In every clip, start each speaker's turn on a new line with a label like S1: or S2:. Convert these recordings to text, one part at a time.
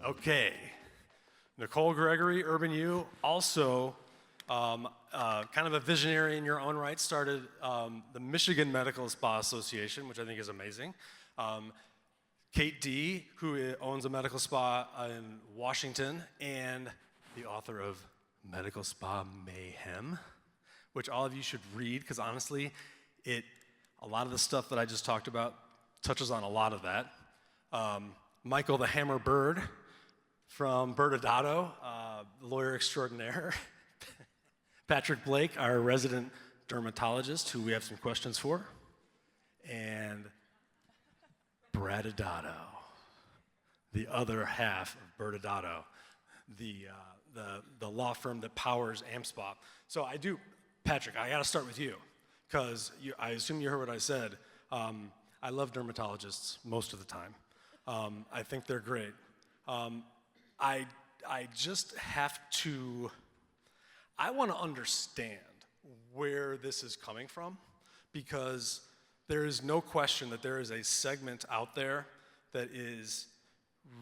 S1: Okay. Nicole, Gregory, Urban U, also kind of a visionary in your own right, started the Michigan Medical Spa Association, which I think is amazing. Kate D, who owns a medical spa in Washington, and the author of Medical Spa Mayhem, which all of you should read, because honestly, a lot of the stuff that I just talked about touches on a lot of that. Michael the Hammer Byrd from ByrdAdatto, lawyer extraordinaire. Patrick Blake, our resident dermatologist, who we have some questions for. And ByrdAdatto, the other half of ByrdAdatto, the law firm that powers AmSpa. So Patrick, I gotta start with you, because I assume you heard what I said. I love dermatologists most of the time. I think they're great. I just have to, I want to understand where this is coming from, because there is no question that there is a segment out there that is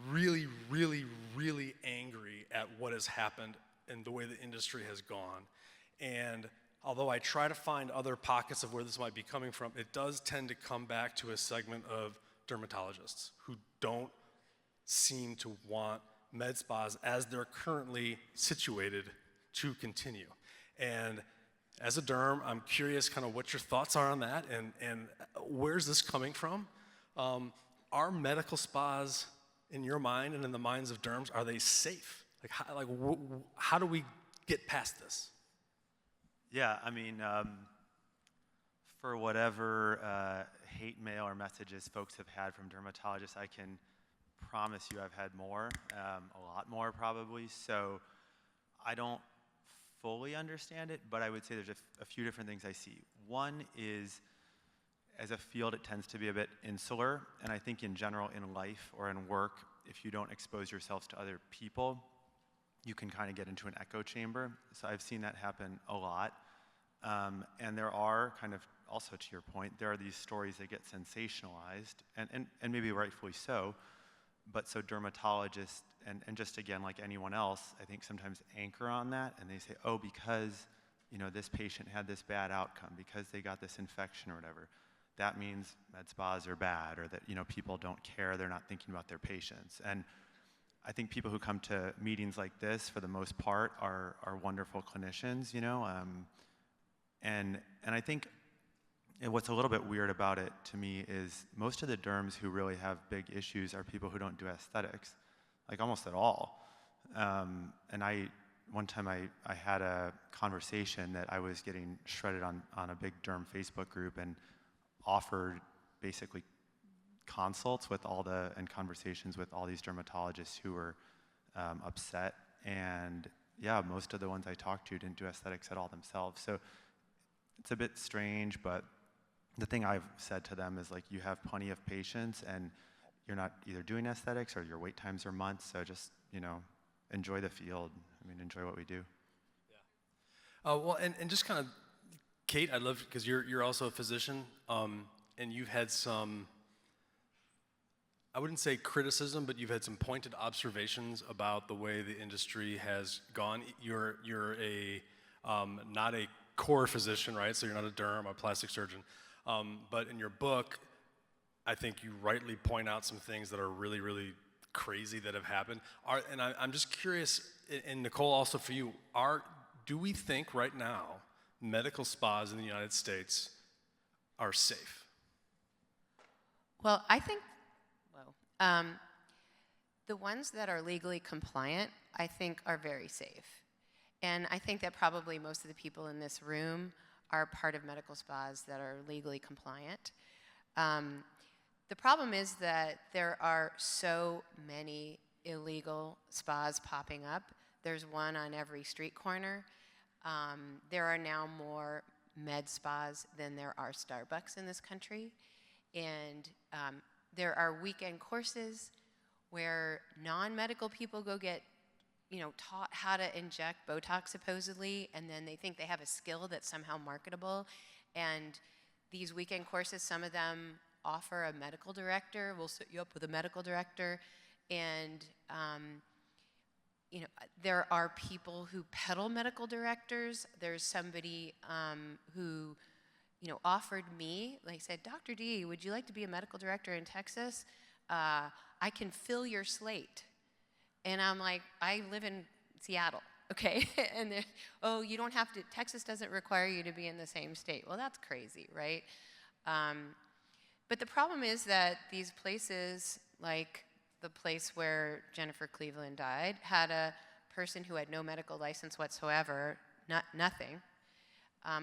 S1: really, really, really angry at what has happened and the way the industry has gone. And although I try to find other pockets of where this might be coming from, it does tend to come back to a segment of dermatologists who don't seem to want med spas as they're currently situated to continue. And as a derm, I'm curious kind of what your thoughts are on that, and where's this coming from? Are medical spas, in your mind and in the minds of derms, are they safe? How do we get past this?
S2: Yeah, I mean, for whatever hate mail or messages folks have had from dermatologists, I can promise you I've had more, a lot more probably. So I don't fully understand it, but I would say there's a few different things I see. One is, as a field, it tends to be a bit insular, and I think in general in life or in work, if you don't expose yourselves to other people, you can kind of get into an echo chamber. So I've seen that happen a lot. And there are kind of, also to your point, there are these stories that get sensationalized, and maybe rightfully so, but so dermatologists, and just again, like anyone else, I think sometimes anchor on that, and they say, oh, because this patient had this bad outcome, because they got this infection or whatever, that means med spas are bad, or that people don't care, they're not thinking about their patients. And I think people who come to meetings like this, for the most part, are wonderful clinicians, and I think what's a little bit weird about it to me is most of the derms who really have big issues are people who don't do aesthetics, like almost at all. And one time I had a conversation that I was getting shredded on a big derm Facebook group, and offered basically consults with and conversations with all these dermatologists who were upset. And yeah, most of the ones I talked to didn't do aesthetics at all themselves. So it's a bit strange, but the thing I've said to them is, like, you have plenty of patients and you're not either doing aesthetics or your wait times are months, so just, enjoy the field. I mean, enjoy what we do.
S1: Yeah. Well, and just kind of, Kate, I'd love, because you're also a physician, and you've had some, I wouldn't say criticism, but you've had some pointed observations about the way the industry has gone. You're not a core physician, right? So you're not a derm, a plastic surgeon. But in your book, I think you rightly point out some things that are really, really crazy that have happened. And I'm just curious, and Nicole, also for you, do we think right now medical spas in the United States are safe?
S3: Well, I think, the ones that are legally compliant, I think, are very safe. And I think that probably most of the people in this room are part of medical spas that are legally compliant. The problem is that there are so many illegal spas popping up. There's one on every street corner. There are now more med spas than there are Starbucks in this country. And there are weekend courses where non-medical people go get taught how to inject Botox supposedly, and then they think they have a skill that's somehow marketable. And these weekend courses, some of them offer a medical director, we'll set you up with a medical director, And you know, there are people who peddle medical directors. There's somebody who, you know, offered me, like said, Dr. D, would you like to be a medical director in Texas? I can fill your slate. And I'm like, I live in Seattle, okay? And oh, you don't have to, Texas doesn't require you to be in the same state. Well, that's crazy, right? But the problem is that these places, like the place where Jennifer Cleveland died, had a person who had no medical license whatsoever, nothing,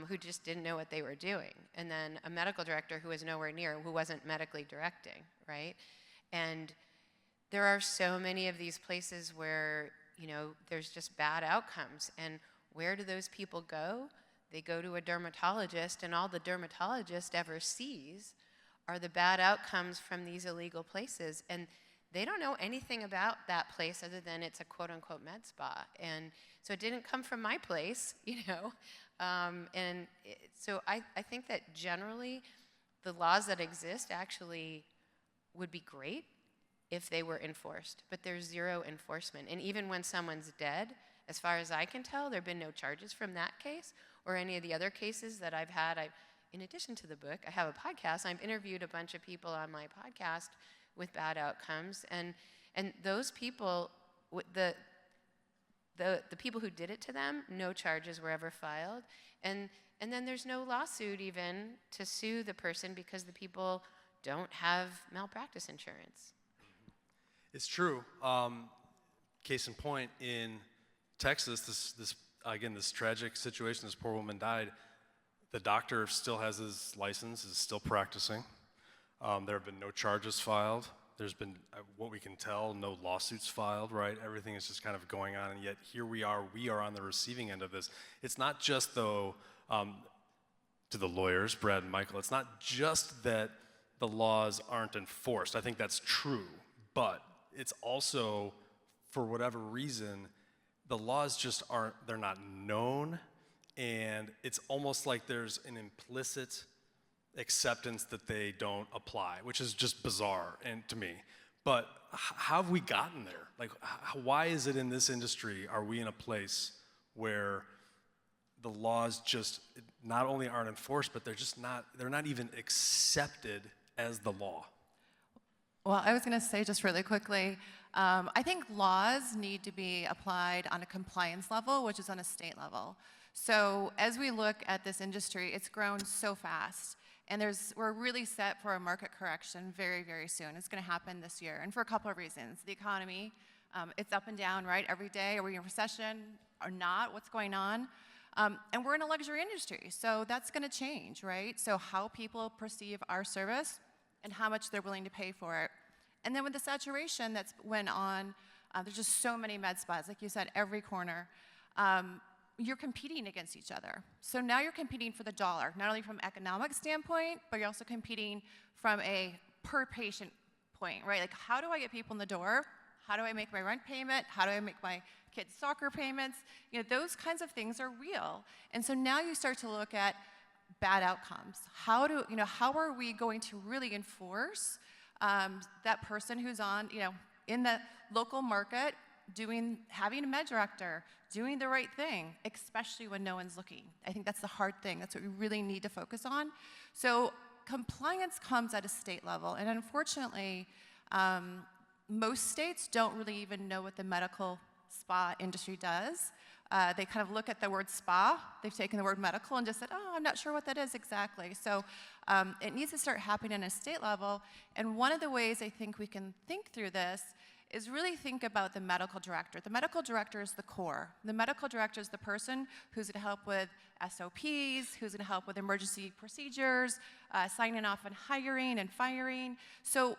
S3: who just didn't know what they were doing. And then a medical director who was nowhere near, who wasn't medically directing, right? And there are so many of these places where, you know, there's just bad outcomes. And where do those people go? They go to a dermatologist, and all the dermatologist ever sees are the bad outcomes from these illegal places. And they don't know anything about that place other than it's a quote-unquote med spa. And so it didn't come from my place, you know. So I think that generally the laws that exist actually would be great if they were enforced, but there's zero enforcement. And even when someone's dead, as far as I can tell, there have been no charges from that case or any of the other cases that I've had. In addition to the book, I have a podcast. I've interviewed a bunch of people on my podcast with bad outcomes, and those people, the people who did it to them, no charges were ever filed, and then there's no lawsuit even to sue the person because the people don't have malpractice insurance.
S1: It's true. Case in point, in Texas, this tragic situation, this poor woman died. The doctor still has his license, is still practicing. There have been no charges filed. There's been, what we can tell, no lawsuits filed, right? Everything is just kind of going on, and yet here we are on the receiving end of this. It's not just, though, to the lawyers, Brad and Michael, it's not just that the laws aren't enforced. I think that's true, but it's also, for whatever reason, the laws just aren't, they're not known, and it's almost like there's an implicit acceptance that they don't apply, which is just bizarre and to me. But how have we gotten there? Like, why is it in this industry are we in a place where the laws just not only aren't enforced, but they're not even accepted as the law?
S4: Well, I was going to say just really quickly, I think laws need to be applied on a compliance level, which is on a state level. So as we look at this industry, it's grown so fast. And we're really set for a market correction very, very soon. It's going to happen this year, and for a couple of reasons. The economy, it's up and down, right, every day. Are we in a recession or not? What's going on? And we're in a luxury industry, so that's going to change, right? So how people perceive our service and how much they're willing to pay for it. And then with the saturation that's went on, there's just so many med spas, like you said, every corner. You're competing against each other. So now you're competing for the dollar, not only from an economic standpoint, but you're also competing from a per patient point, right? Like, how do I get people in the door? How do I make my rent payment? How do I make my kids' soccer payments? You know, those kinds of things are real. And so now you start to look at bad outcomes. How are we going to really enforce that person who's on, in the local market, having a med director, doing the right thing, especially when no one's looking. I think that's the hard thing. That's what we really need to focus on. So compliance comes at a state level, and unfortunately, most states don't really even know what the medical spa industry does. They kind of look at the word spa, they've taken the word medical and just said, oh, I'm not sure what that is exactly. So it needs to start happening at a state level, and one of the ways I think we can think through this is really think about the medical director. The medical director is the core. The medical director is the person who's going to help with SOPs, who's going to help with emergency procedures, signing off on hiring and firing. So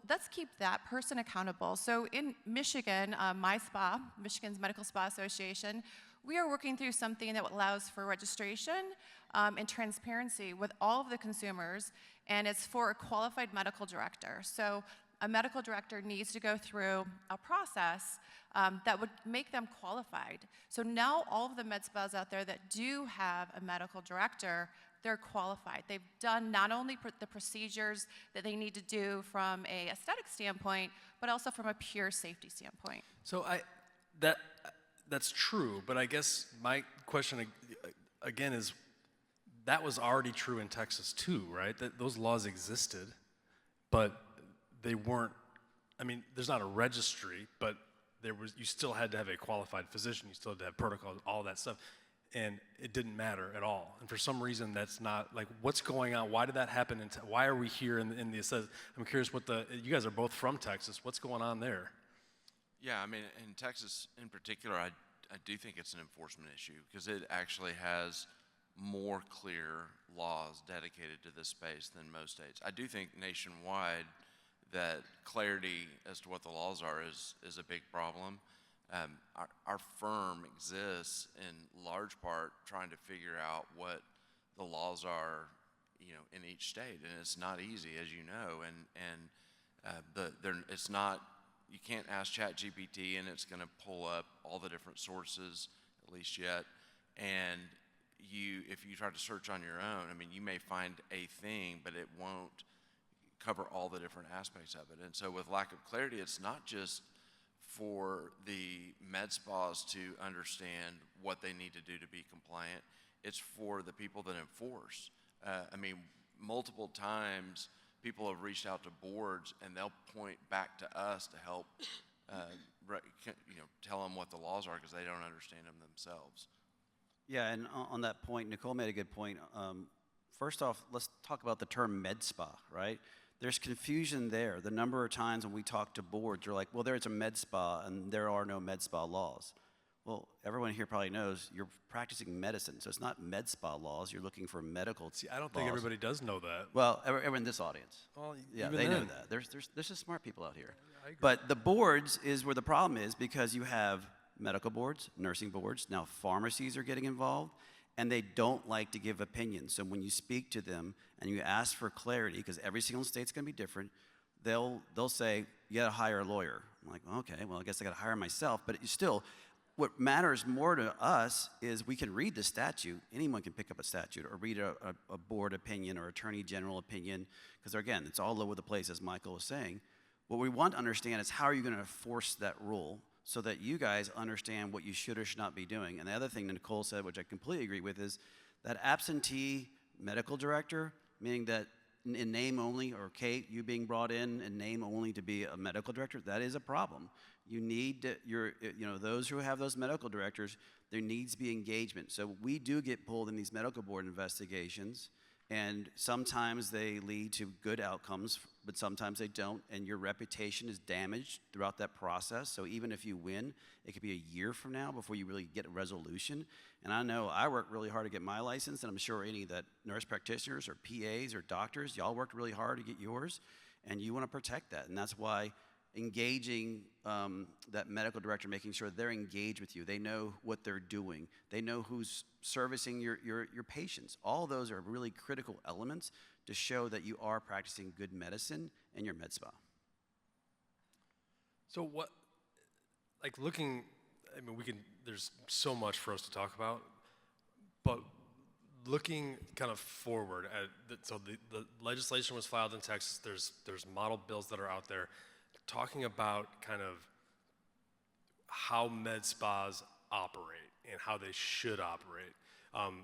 S4: let's keep that person accountable. So in Michigan, my spa, Michigan's Medical Spa Association, we are working through something that allows for registration and transparency with all of the consumers, and it's for a qualified medical director. So a medical director needs to go through a process that would make them qualified. So now all of the med spas out there that do have a medical director, they're qualified. They've done not only the procedures that they need to do from a aesthetic standpoint, but also from a pure safety standpoint.
S1: So that's true, but I guess my question again is, that was already true in Texas too, right? That those laws existed, but they weren't. I mean, there's not a registry, but you still had to have a qualified physician. You still had to have protocols, all that stuff, and it didn't matter at all. And for some reason, that's not like what's going on. Why did that happen? And why are we here in the assessment? I'm curious you guys are both from Texas. What's going on there?
S5: Yeah, I mean, in Texas in particular, I do think it's an enforcement issue because it actually has more clear laws dedicated to this space than most states. I do think nationwide that clarity as to what the laws are is a big problem. Our firm exists in large part trying to figure out what the laws are, in each state, and it's not easy, as you know. It's not. You can't ask ChatGPT and it's going to pull up all the different sources, at least yet. And if you try to search on your own, I mean, you may find a thing, but it won't cover all the different aspects of it. And so with lack of clarity, it's not just for the med spas to understand what they need to do to be compliant. It's for the people that enforce. I mean, multiple times people have reached out to boards and they'll point back to us to help, tell them what the laws are because they don't understand them themselves.
S6: Yeah, and on that point, Nicole made a good point. First off, let's talk about the term med spa, right? There's confusion there. The number of times when we talk to boards, they're like, well, there's a med spa and there are no med spa laws. Well, everyone here probably knows you're practicing medicine, so it's not med spa laws. You're looking for medical
S1: See, I don't think everybody does know that.
S6: Well, everyone in this audience.
S1: Well,
S6: yeah,
S1: even
S6: they know
S1: then.
S6: that. There's some smart people out here.
S1: I agree.
S6: But the boards is where the problem is because you have medical boards, nursing boards, now pharmacies are getting involved, and they don't like to give opinions. So when you speak to them and you ask for clarity, because every single state's going to be different, they'll say, you got to hire a lawyer. I'm like, well, okay, well, I guess I got to hire myself. But what matters more to us is we can read the statute. Anyone can pick up a statute or read a board opinion or attorney general opinion, because again, it's all over the place, as Michael was saying. What we want to understand is how are you going to enforce that rule so that you guys understand what you should or should not be doing. And the other thing that Nicole said, which I completely agree with, is that absentee medical director, meaning that in name only, or Kate, you being brought in name only to be a medical director, that is a problem. You need those who have those medical directors, there needs to be engagement. So we do get pulled in these medical board investigations, and sometimes they lead to good outcomes, but sometimes they don't, and your reputation is damaged throughout that process. So even if you win, it could be a year from now before you really get a resolution. And I know I worked really hard to get my license, and I'm sure any that nurse practitioners or PAs or doctors, y'all worked really hard to get yours, and you want to protect that. And that's why engaging that medical director, making sure they're engaged with you. They know what they're doing. They know who's servicing your patients. All those are really critical elements to show that you are practicing good medicine in your med spa.
S1: So there's so much for us to talk about, but looking kind of forward so the legislation was filed in Texas. There's model bills that are out there talking about kind of how med spas operate and how they should operate.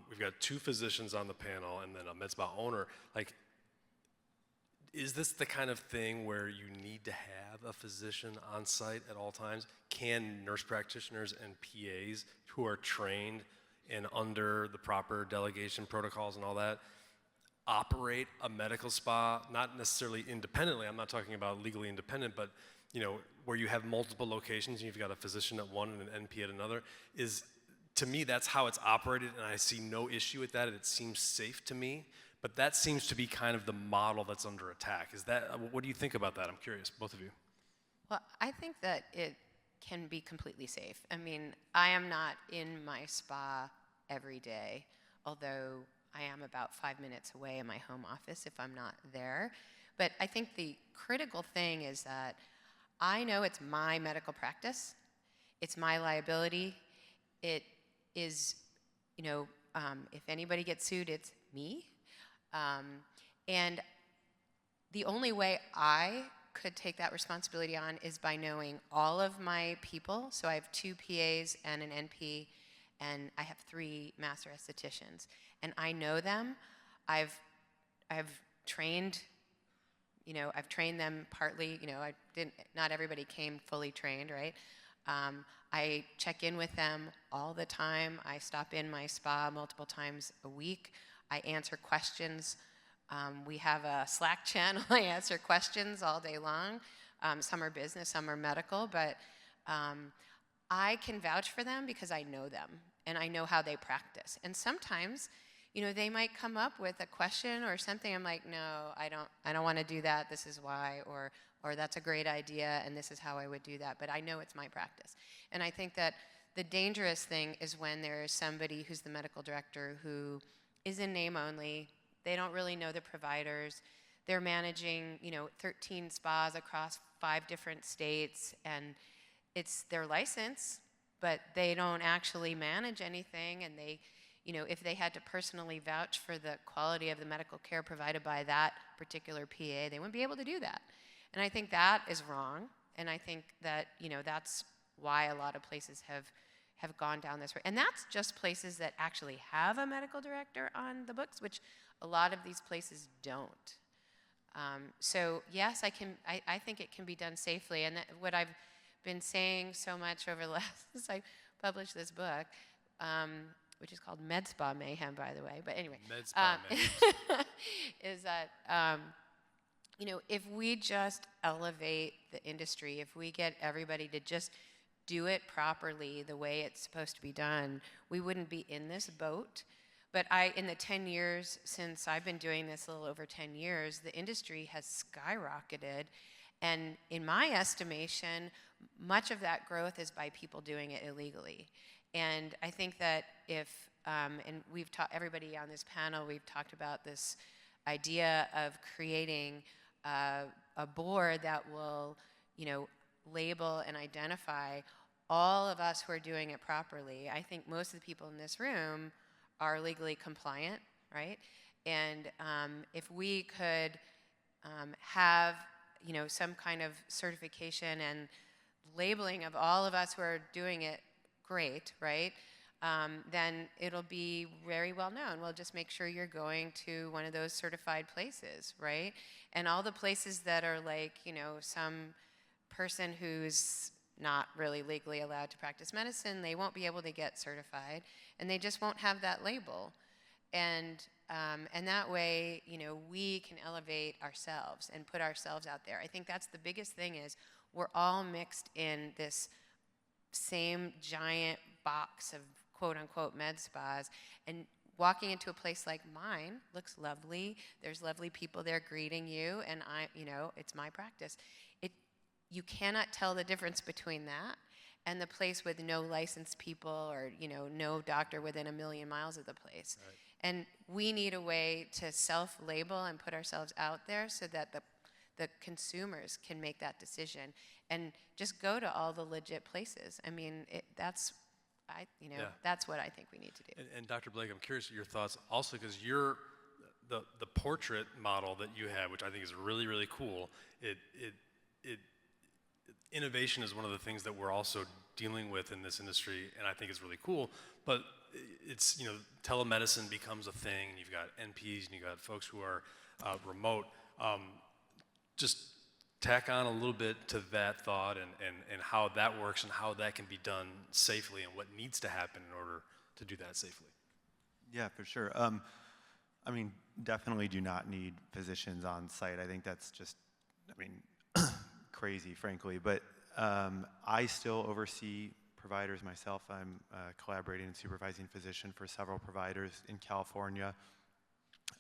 S1: We've got two physicians on the panel and then a med spa owner. Like, is this the kind of thing where you need to have a physician on site at all times? Can nurse practitioners and PAs who are trained and under the proper delegation protocols and all that operate a medical spa, not necessarily independently? I'm not talking about legally independent, but where you have multiple locations and you've got a physician at one and an NP at another. To me, that's how it's operated, and I see no issue with that. It seems safe to me, but that seems to be kind of the model that's under attack. What do you think about that? I'm curious, both of you.
S3: Well, I think that it can be completely safe. I mean, I am not in my spa every day, although I am about 5 minutes away in my home office if I'm not there. But I think the critical thing is that I know it's my medical practice. It's my liability. It is, if anybody gets sued, it's me. And the only way I could take that responsibility on is by knowing all of my people. So I have 2 PAs and an NP, and I have 3 master estheticians. And I know them. I've trained, I've trained them partly, not everybody came fully trained, right? I check in with them all the time. I stop in my spa multiple times a week. I answer questions. We have a Slack channel. I answer questions all day long. Some are business, some are medical, but I can vouch for them because I know them and I know how they practice. And sometimes, they might come up with a question or something. I'm like, no, I don't want to do that. This is why, or that's a great idea, and this is how I would do that. But I know it's my practice. And I think that the dangerous thing is when there is somebody who's the medical director who is in name only. They don't really know the providers. They're managing, 13 spas across 5 different states, and it's their license, but they don't actually manage anything. And they, if they had to personally vouch for the quality of the medical care provided by that particular PA, they wouldn't be able to do that. And I think that is wrong. And I think that, that's why a lot of places have gone down this road. And that's just places that actually have a medical director on the books, which a lot of these places don't. So yes, I think it can be done safely. And what I've been saying so much over the last, since I published this book, which is called Medspa Mayhem, by the way. But anyway,
S1: Medspa Mayhem.
S3: is that, if we just elevate the industry, if we get everybody to just do it properly the way it's supposed to be done, we wouldn't be in this boat. But in the 10 years since I've been doing this, a little over 10 years, the industry has skyrocketed. And in my estimation, much of that growth is by people doing it illegally. And I think that and we've talked, everybody on this panel, we've talked about this idea of creating a board that will, label and identify all of us who are doing it properly. I think most of the people in this room are legally compliant, right? And if we could have, some kind of certification and labeling of all of us who are doing it great, right? Then it'll be very well known. We'll just make sure you're going to one of those certified places, right? And all the places that are like, some person who's not really legally allowed to practice medicine, they won't be able to get certified, and they just won't have that label. And that way, we can elevate ourselves and put ourselves out there. I think that's the biggest thing is we're all mixed in this same giant box of quote-unquote med spas, and walking into a place like mine looks lovely. There's lovely people there greeting you, and it's my practice. You cannot tell the difference between that and the place with no licensed people or, no doctor within 1 million miles of the place. Right. And we need a way to self-label and put ourselves out there so that the consumers can make that decision and just go to all the legit places. I mean, that's what I think we need to do.
S1: And Dr. Blake, I'm curious your thoughts also, because you're the portrait model that you have, which I think is really, really cool. Innovation is one of the things that we're also dealing with in this industry, and I think it's really cool. But it's, telemedicine becomes a thing. You've got NPs and you've got folks who are remote. Just tack on a little bit to that thought and how that works and how that can be done safely and what needs to happen in order to do that safely.
S2: Yeah, for sure. Definitely do not need physicians on site. I think that's just, crazy, frankly. But I still oversee providers myself. I'm collaborating and supervising physician for several providers in California.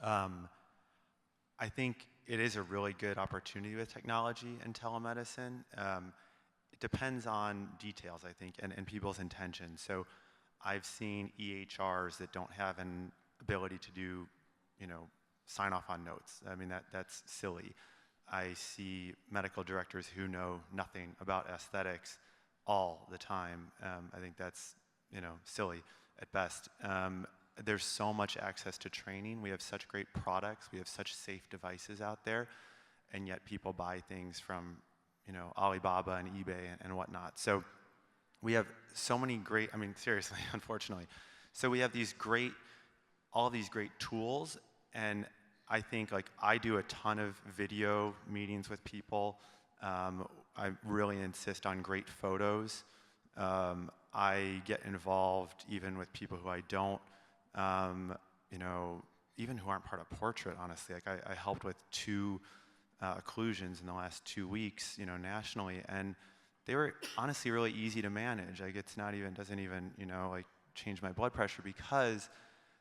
S2: I think it is a really good opportunity with technology and telemedicine. It depends on details, I think, and people's intentions. So I've seen EHRs that don't have an ability to do, sign off on notes. That's silly. I see medical directors who know nothing about aesthetics all the time. I think that's, silly at best. there's so much access to training. We have such great products. We have such safe devices out there, and yet people buy things from, you know, Alibaba and eBay and whatnot. So we have so many great, I mean, seriously, unfortunately. So we have all these great tools, and I think, like, I do a ton of video meetings with people. I really insist on great photos. I get involved even with people who I don't, you know, even who aren't part of Portrait, honestly. Like, I helped with 2 occlusions in the last 2 weeks, you know, nationally, and they were honestly really easy to manage. Like, it's not even, doesn't even, you know, like, change my blood pressure because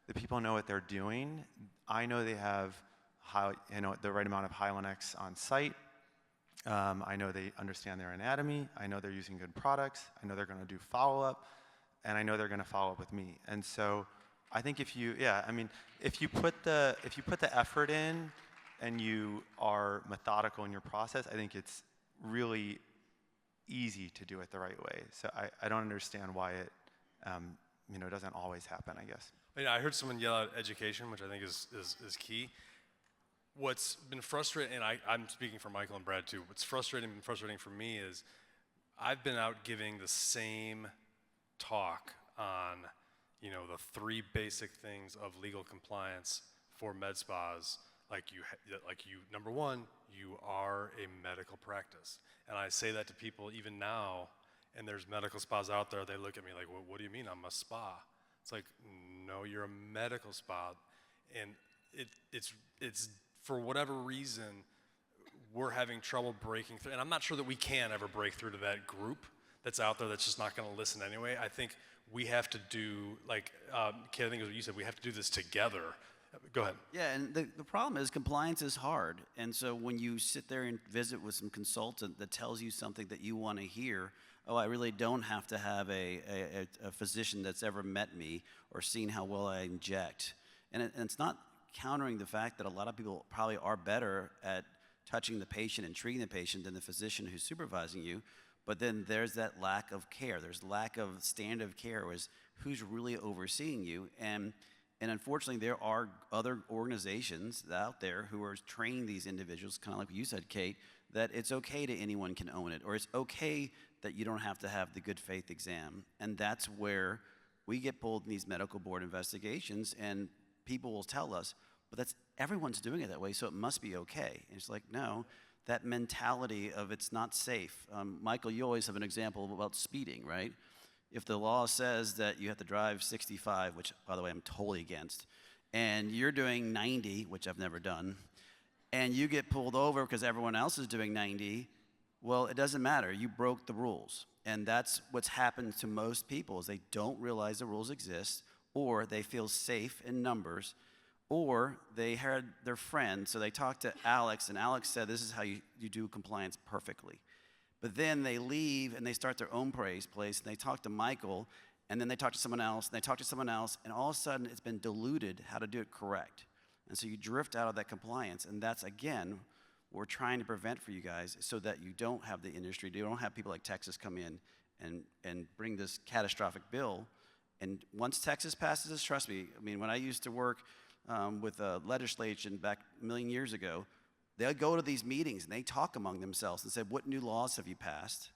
S2: the people know what they're doing. I know they have the right amount of Hylenex on site. I know they understand their anatomy. I know they're using good products. I know they're going to do follow-up, and I know they're going to follow up with me. And so I think if you put the effort in and you are methodical in your process, I think it's really easy to do it the right way. So I don't understand why it doesn't always happen, I guess.
S1: I heard someone yell out education, which I think is key. What's been frustrating, and I'm speaking for Michael and Brad too, what's frustrating for me is I've been out giving the same talk on, you know, the 3 basic things of legal compliance for med spas. Like you, number one, you are a medical practice. And I say that to people even now, and there's medical spas out there, they look at me like, well, what do you mean I'm a spa? It's like, no, you're a medical spa. And it's for whatever reason, we're having trouble breaking through. And I'm not sure that we can ever break through to that group that's out there that's just not gonna listen anyway. I think we have to do, like, Kate, I think it was what you said, we have to do this together. Go ahead.
S6: Yeah, and the problem is compliance is hard. And so when you sit there and visit with some consultant that tells you something that you want to hear, oh, I really don't have to have a physician that's ever met me or seen how well I inject. And it's not countering the fact that a lot of people probably are better at touching the patient and treating the patient than the physician who's supervising you. But then there's that lack of care. There's lack of standard of care, who's really overseeing you. And unfortunately, there are other organizations out there who are training these individuals, kind of like what you said, Kate, that it's okay to anyone can own it, or it's okay that you don't have to have the good faith exam. And that's where we get pulled in these medical board investigations, and people will tell us, but everyone's doing it that way, so it must be okay. And it's like, no, that mentality of it's not safe. Michael, you always have an example about speeding, right? If the law says that you have to drive 65, which, by the way, I'm totally against, and you're doing 90, which I've never done, and you get pulled over because everyone else is doing 90, well, it doesn't matter. You broke the rules. And that's what's happened to most people is they don't realize the rules exist, or they feel safe in numbers, or they heard their friend, so they talked to Alex, and Alex said, this is how you do compliance perfectly. But then they leave and they start their own place, and they talk to Michael, and then they talk to someone else, and they talk to someone else, and all of a sudden it's been diluted how to do it correct. And so you drift out of that compliance, and that's, again, what we're trying to prevent for you guys so that you don't have the industry, you don't have people like Texas come in and bring this catastrophic bill. And once Texas passes this, trust me, I mean, when I used to work with legislation back a million years ago, they'll go to these meetings and they talk among themselves and say, what new laws have you passed?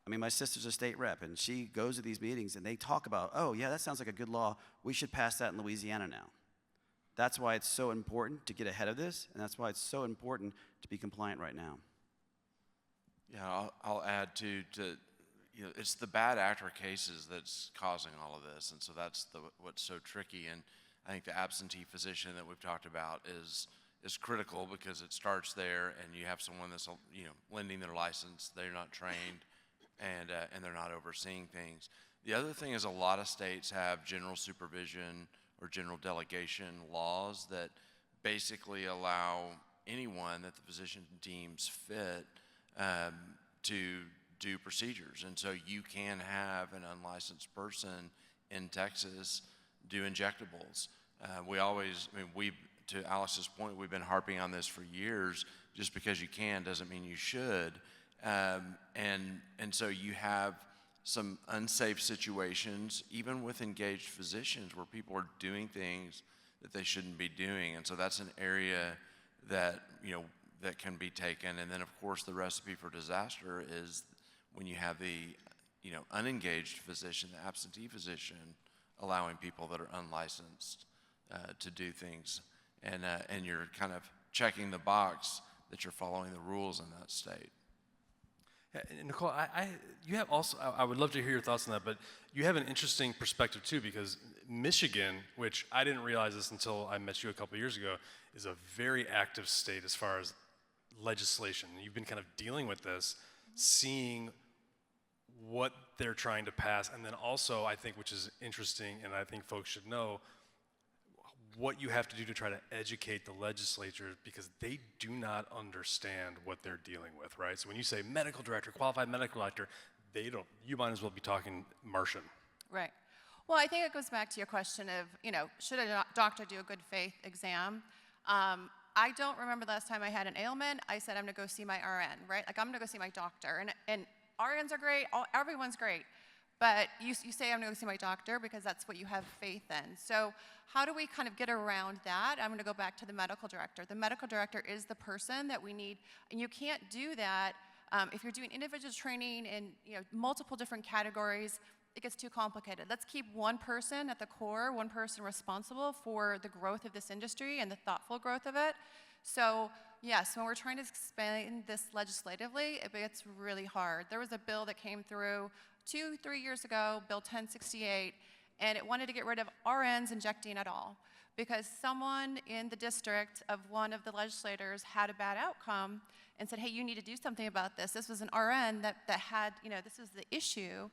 S6: I mean, my sister's a state rep, and she goes to these meetings and they talk about, oh, yeah, that sounds like a good law. We should pass that in Louisiana now. That's why it's so important to get ahead of this, and that's why it's so important to be compliant right now.
S5: Yeah, I'll add to it's the bad actor cases that's causing all of this, and so that's what's so tricky. And I think the absentee physician that we've talked about is critical because it starts there, and you have someone that's lending their license, they're not trained, and they're not overseeing things. The other thing is a lot of states have general supervision or general delegation laws that basically allow anyone that the physician deems fit to do procedures. And so you can have an unlicensed person in Texas do injectables. To Alex's point, we've been harping on this for years. Just because you can doesn't mean you should. And so you have some unsafe situations, even with engaged physicians, where people are doing things that they shouldn't be doing. And so that's an area that, that can be taken. And then, of course, the recipe for disaster is when you have the, unengaged physician, the absentee physician, allowing people that are unlicensed to do things. And you're kind of checking the box that you're following the rules in that state.
S1: Yeah, and Nicole, you have also, I would love to hear your thoughts on that, but you have an interesting perspective too, because Michigan, which I didn't realize this until I met you a couple years ago, is a very active state as far as legislation. You've been kind of dealing with this, seeing what they're trying to pass, and then also, I think, which is interesting, and I think folks should know, what you have to do to try to educate the legislature, because they do not understand what they're dealing with, right? So when you say medical director, qualified medical director, they don't, you might as well be talking Martian.
S4: Right. Well, I think it goes back to your question of, should a doctor do a good faith exam? I don't remember the last time I had an ailment, I said I'm gonna go see my RN, right? Like I'm gonna go see my doctor, and RNs are great, everyone's great. But you say I'm going to go see my doctor because that's what you have faith in. So how do we kind of get around that? I'm going to go back to the medical director. The medical director is the person that we need, and you can't do that if you're doing individual training in multiple different categories. It gets too complicated. Let's keep one person at the core, one person responsible for the growth of this industry and the thoughtful growth of it. So yes, when we're trying to expand this legislatively, it gets really hard. There was a bill that came through 2-3 years ago, Bill 1068, and it wanted to get rid of RNs injecting at all because someone in the district of one of the legislators had a bad outcome and said, hey, you need to do something about this. This was an RN that had, this is the issue.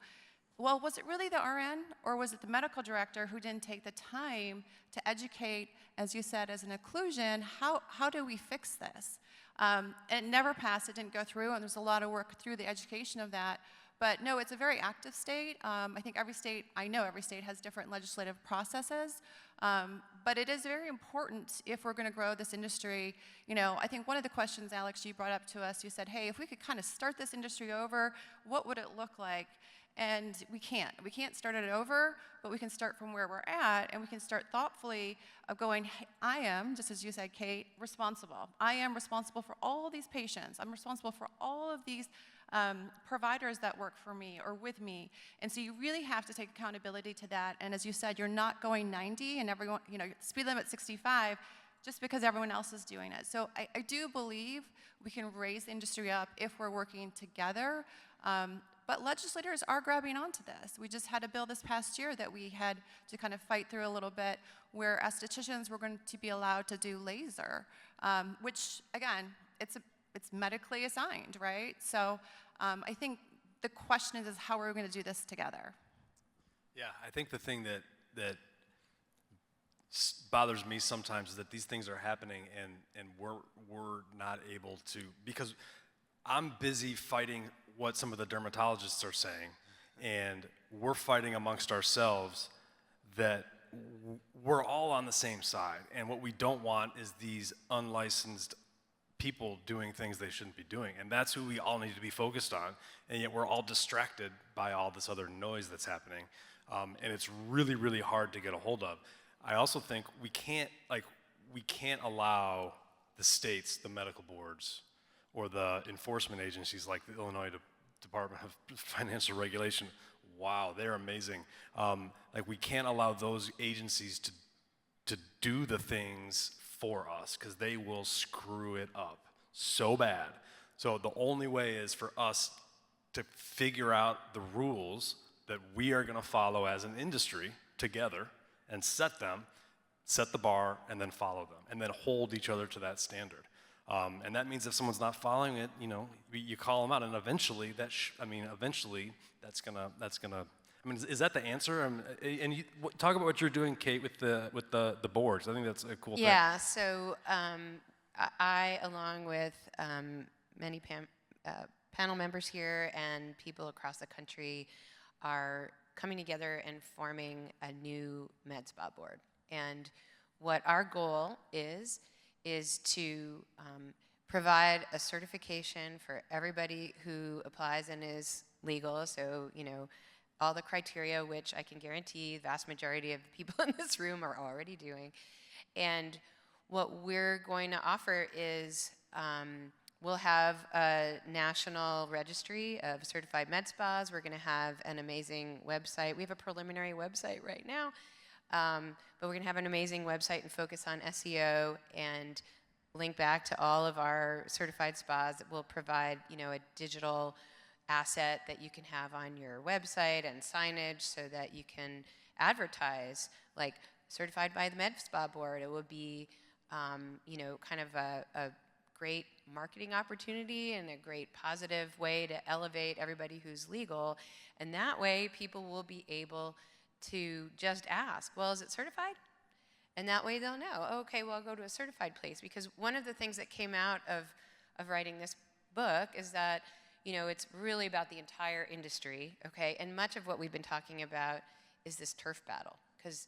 S4: Well, was it really the RN or was it the medical director who didn't take the time to educate, as you said, as an occlusion, how do we fix this? And it never passed, it didn't go through, and there's a lot of work through the education of that. But no, it's a very active state. I think every state has different legislative processes. But it is very important if we're going to grow this industry. I think one of the questions, Alex, you brought up to us, you said, hey, if we could kind of start this industry over, what would it look like? And we can't. We can't start it over, but we can start from where we're at, and we can start thoughtfully of going, hey, I am, just as you said, Kate, responsible. I am responsible for all these patients. I'm responsible for all of these providers that work for me or with me. And so you really have to take accountability to that. And as you said, you're not going 90 and everyone, speed limit 65 just because everyone else is doing it. So I do believe we can raise the industry up if we're working together. But legislators are grabbing onto this. We just had a bill this past year that we had to kind of fight through a little bit where estheticians were going to be allowed to do laser, which again, it's medically assigned, right? So I think the question is how are we going to do this together?
S1: Yeah, I think the thing that bothers me sometimes is that these things are happening and we're not able to, because I'm busy fighting what some of the dermatologists are saying, and we're fighting amongst ourselves that we're all on the same side, and what we don't want is these unlicensed people doing things they shouldn't be doing, and that's who we all need to be focused on, and yet we're all distracted by all this other noise that's happening, and it's really, really hard to get a hold of. I also think we can't allow the states, the medical boards, or the enforcement agencies like the Illinois Department of Financial Regulation. Wow, they're amazing. We can't allow those agencies to do the things for us because they will screw it up so bad. So the only way is for us to figure out the rules that we are going to follow as an industry together and set the bar, and then follow them, and then hold each other to that standard. And that means if someone's not following it, you call them out, and eventually that's gonna. I mean, is that the answer? And you, talk about what you're doing, Kate, with the boards. I think that's a cool thing.
S3: Yeah. So I, along with many panel members here and people across the country, are coming together and forming a new Medspa board. And what our goal is to provide a certification for everybody who applies and is legal. So, all the criteria, which I can guarantee the vast majority of the people in this room are already doing. And what we're going to offer is we'll have a national registry of certified med spas. We're going to have an amazing website. We have a preliminary website right now, but we're going to have an amazing website and focus on SEO and link back to all of our certified spas that will provide, a digital asset that you can have on your website and signage so that you can advertise, like certified by the Medspa board. It will be, kind of a great marketing opportunity and a great positive way to elevate everybody who's legal. And that way people will be able to just ask, well, is it certified? And that way they'll know, oh, okay, well, I'll go to a certified place. Because one of the things that came out of writing this book is that, it's really about the entire industry, okay? And much of what we've been talking about is this turf battle. Because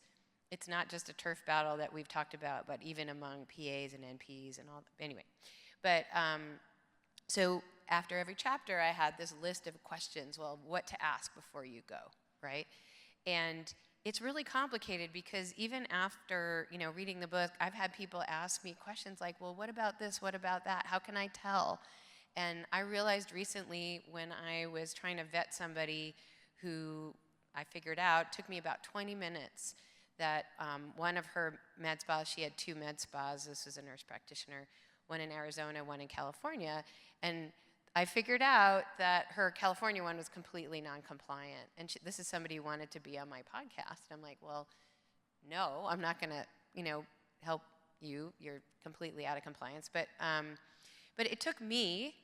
S3: it's not just a turf battle that we've talked about, but even among PAs and NPs and all. Anyway, but so after every chapter, I had this list of questions. Well, what to ask before you go, right? And it's really complicated because even after reading the book, I've had people ask me questions like, well, what about this? What about that? How can I tell? And I realized recently when I was trying to vet somebody who I figured out, took me about 20 minutes, that one of her med spas, she had 2 med spas, this was a nurse practitioner, one in Arizona, one in California, and I figured out that her California one was completely non-compliant, and this is somebody who wanted to be on my podcast. I'm like, well, no, I'm not gonna, help you, you're completely out of compliance, but it took me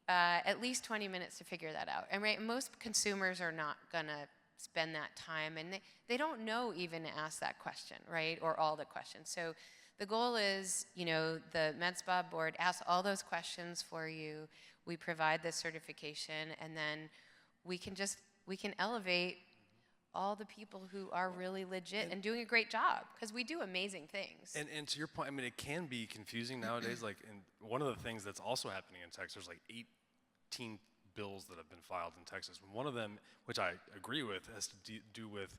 S3: at least 20 minutes to figure that out, and right, most consumers are not gonna spend that time, and they don't know even to ask that question, right, or all the questions. So the goal is, the Medspa board asks all those questions for you. We provide the certification, and then we can elevate all the people who are really legit and doing a great job, because we do amazing things.
S1: And to your point, I mean, it can be confusing nowadays. Like, and one of the things that's also happening in Texas, there's like 18 bills that have been filed in Texas. And one of them, which I agree with, has to do with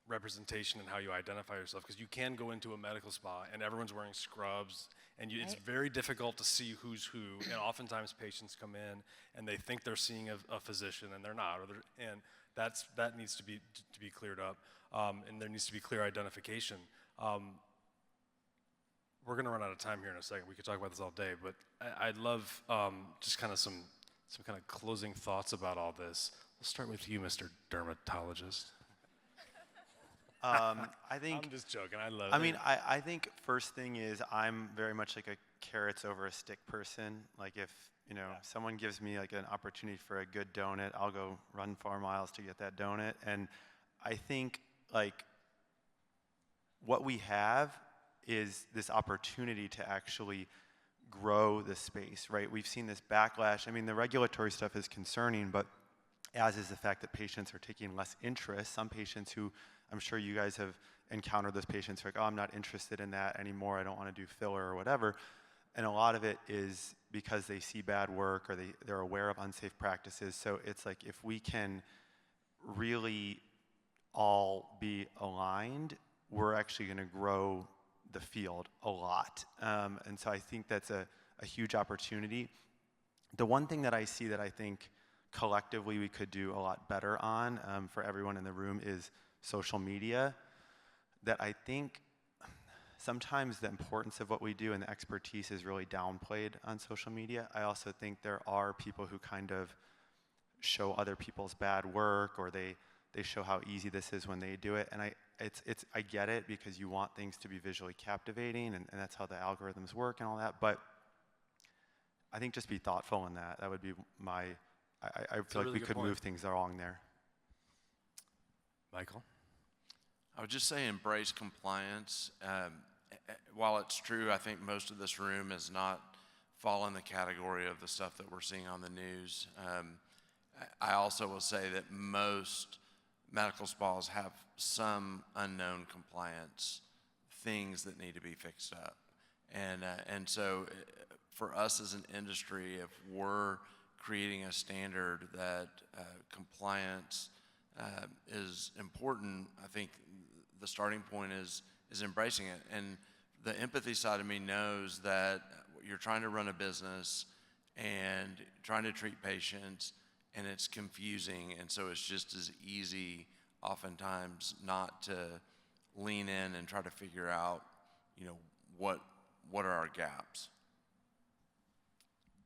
S1: representation and how you identify yourself, because you can go into a medical spa and everyone's wearing scrubs, and it's very difficult to see who's who, and oftentimes patients come in and they think they're seeing a physician and they're not, and that needs to be cleared up, and there needs to be clear identification. We're going to run out of time here in a second. We could talk about this all day, but I'd love just kind of some kind of closing thoughts about all this. We'll start with you, Mr. Dermatologist.
S2: I think.
S1: I'm just joking. I love it.
S2: I mean, I think first thing is I'm very much like a carrots over a stick person. Like if someone gives me like an opportunity for a good donut, I'll go run 4 miles to get that donut. And I think like what we have is this opportunity to actually grow the space, right? We've seen this backlash. I mean, the regulatory stuff is concerning, but as is the fact that patients are taking less interest. Some patients who, I'm sure you guys have encountered those patients who are like, oh, I'm not interested in that anymore. I don't want to do filler or whatever. And a lot of it is because they see bad work or they're aware of unsafe practices. So it's like if we can really all be aligned, we're actually going to grow the field a lot. And so I think that's a huge opportunity. The one thing that I see that I think collectively we could do a lot better on for everyone in the room is social media. That I think sometimes the importance of what we do and the expertise is really downplayed on social media. I also think there are people who kind of show other people's bad work, or they show how easy this is when they do it. And I get it, because you want things to be visually captivating, and that's how the algorithms work and all that. But I think just be thoughtful in that. That would be I feel like we could move things along there.
S1: Michael?
S5: I would just say embrace compliance. While it's true, I think most of this room has not fallen in the category of the stuff that we're seeing on the news. I also will say that most medical spas have some unknown compliance things that need to be fixed up. And so for us as an industry, if we're creating a standard that compliance is important, I think the starting point is embracing it. And the empathy side of me knows that you're trying to run a business and trying to treat patients, and it's confusing, and so it's just as easy oftentimes not to lean in and try to figure out, what are our gaps.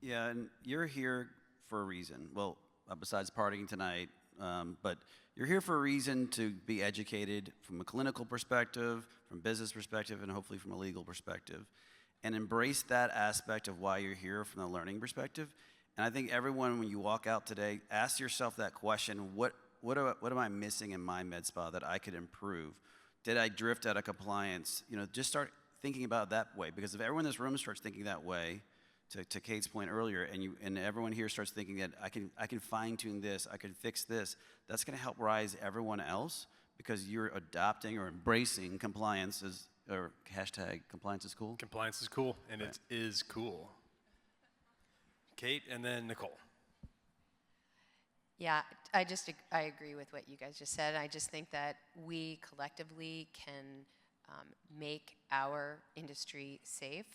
S6: Yeah, and you're here for a reason. Well, besides partying tonight, but you're here for a reason to be educated from a clinical perspective, from business perspective, and hopefully from a legal perspective, and embrace that aspect of why you're here from the learning perspective. And I think everyone, when you walk out today, ask yourself that question: what am I missing in my med spa that I could improve? Did I drift out of compliance? Just start thinking about it that way, because if everyone in this room starts thinking that way, to Kate's point earlier, and everyone here starts thinking that I can fine tune this, I can fix this, that's going to help rise everyone else, because you're adopting or embracing compliance or hashtag compliance is cool.
S1: Compliance is cool, and
S6: Right.
S1: it is cool. Kate, and then Nicole.
S3: Yeah, I agree with what you guys just said. I just think that we collectively can make our industry safe.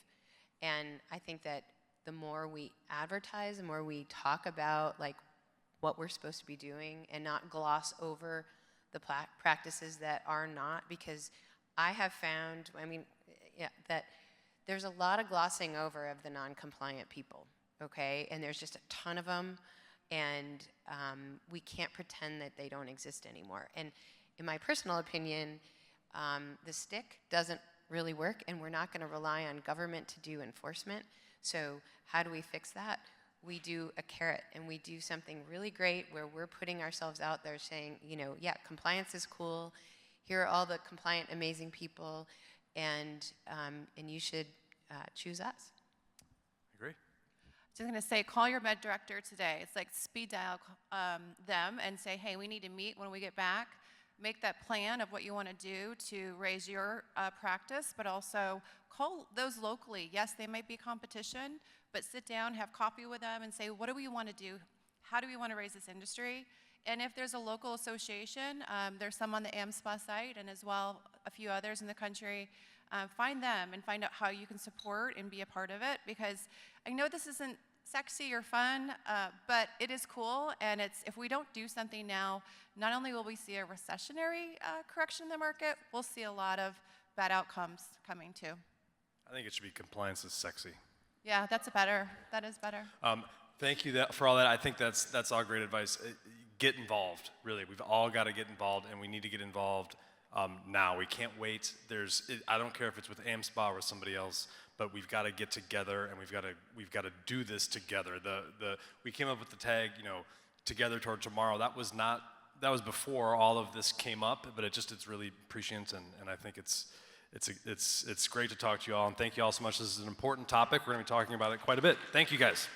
S3: And I think that the more we advertise, the more we talk about like what we're supposed to be doing and not gloss over the practices that are not, because I have found, that there's a lot of glossing over of the non-compliant people, okay? And there's just a ton of them, and we can't pretend that they don't exist anymore. And in my personal opinion, the stick doesn't really work, and we're not going to rely on government to do enforcement. So how do we fix that? We do a carrot, and we do something really great where we're putting ourselves out there saying, yeah, compliance is cool. Here are all the compliant, amazing people, and you should choose us.
S1: Agree?
S4: Just going to say, call your med director today. It's like speed dial them and say, hey, we need to meet when we get back. Make that plan of what you want to do to raise your practice, but also call those locally. Yes, they might be competition, but sit down, have coffee with them, and say, what do we want to do? How do we want to raise this industry? And if there's a local association, there's some on the Medspa site, and as well a few others in the country. Find them and find out how you can support and be a part of it, because I know this isn't sexy or fun, but it is cool, and if we don't do something now, not only will we see a recessionary correction in the market, we'll see a lot of bad outcomes coming too.
S1: I think it should be compliance is sexy.
S4: Yeah, that is better.
S1: Thank you for all that. I think that's all great advice. Get involved, really. We've all got to get involved, and we need to get involved now. We can't wait. I don't care if it's with Medspa or with somebody else, but we've got to get together, and we've got to do this together. We came up with the tag, together toward tomorrow. That was before all of this came up, but it's really prescient, and I think it's great to talk to you all, and thank you all so much. This is an important topic. We're going to be talking about it quite a bit. Thank you, guys.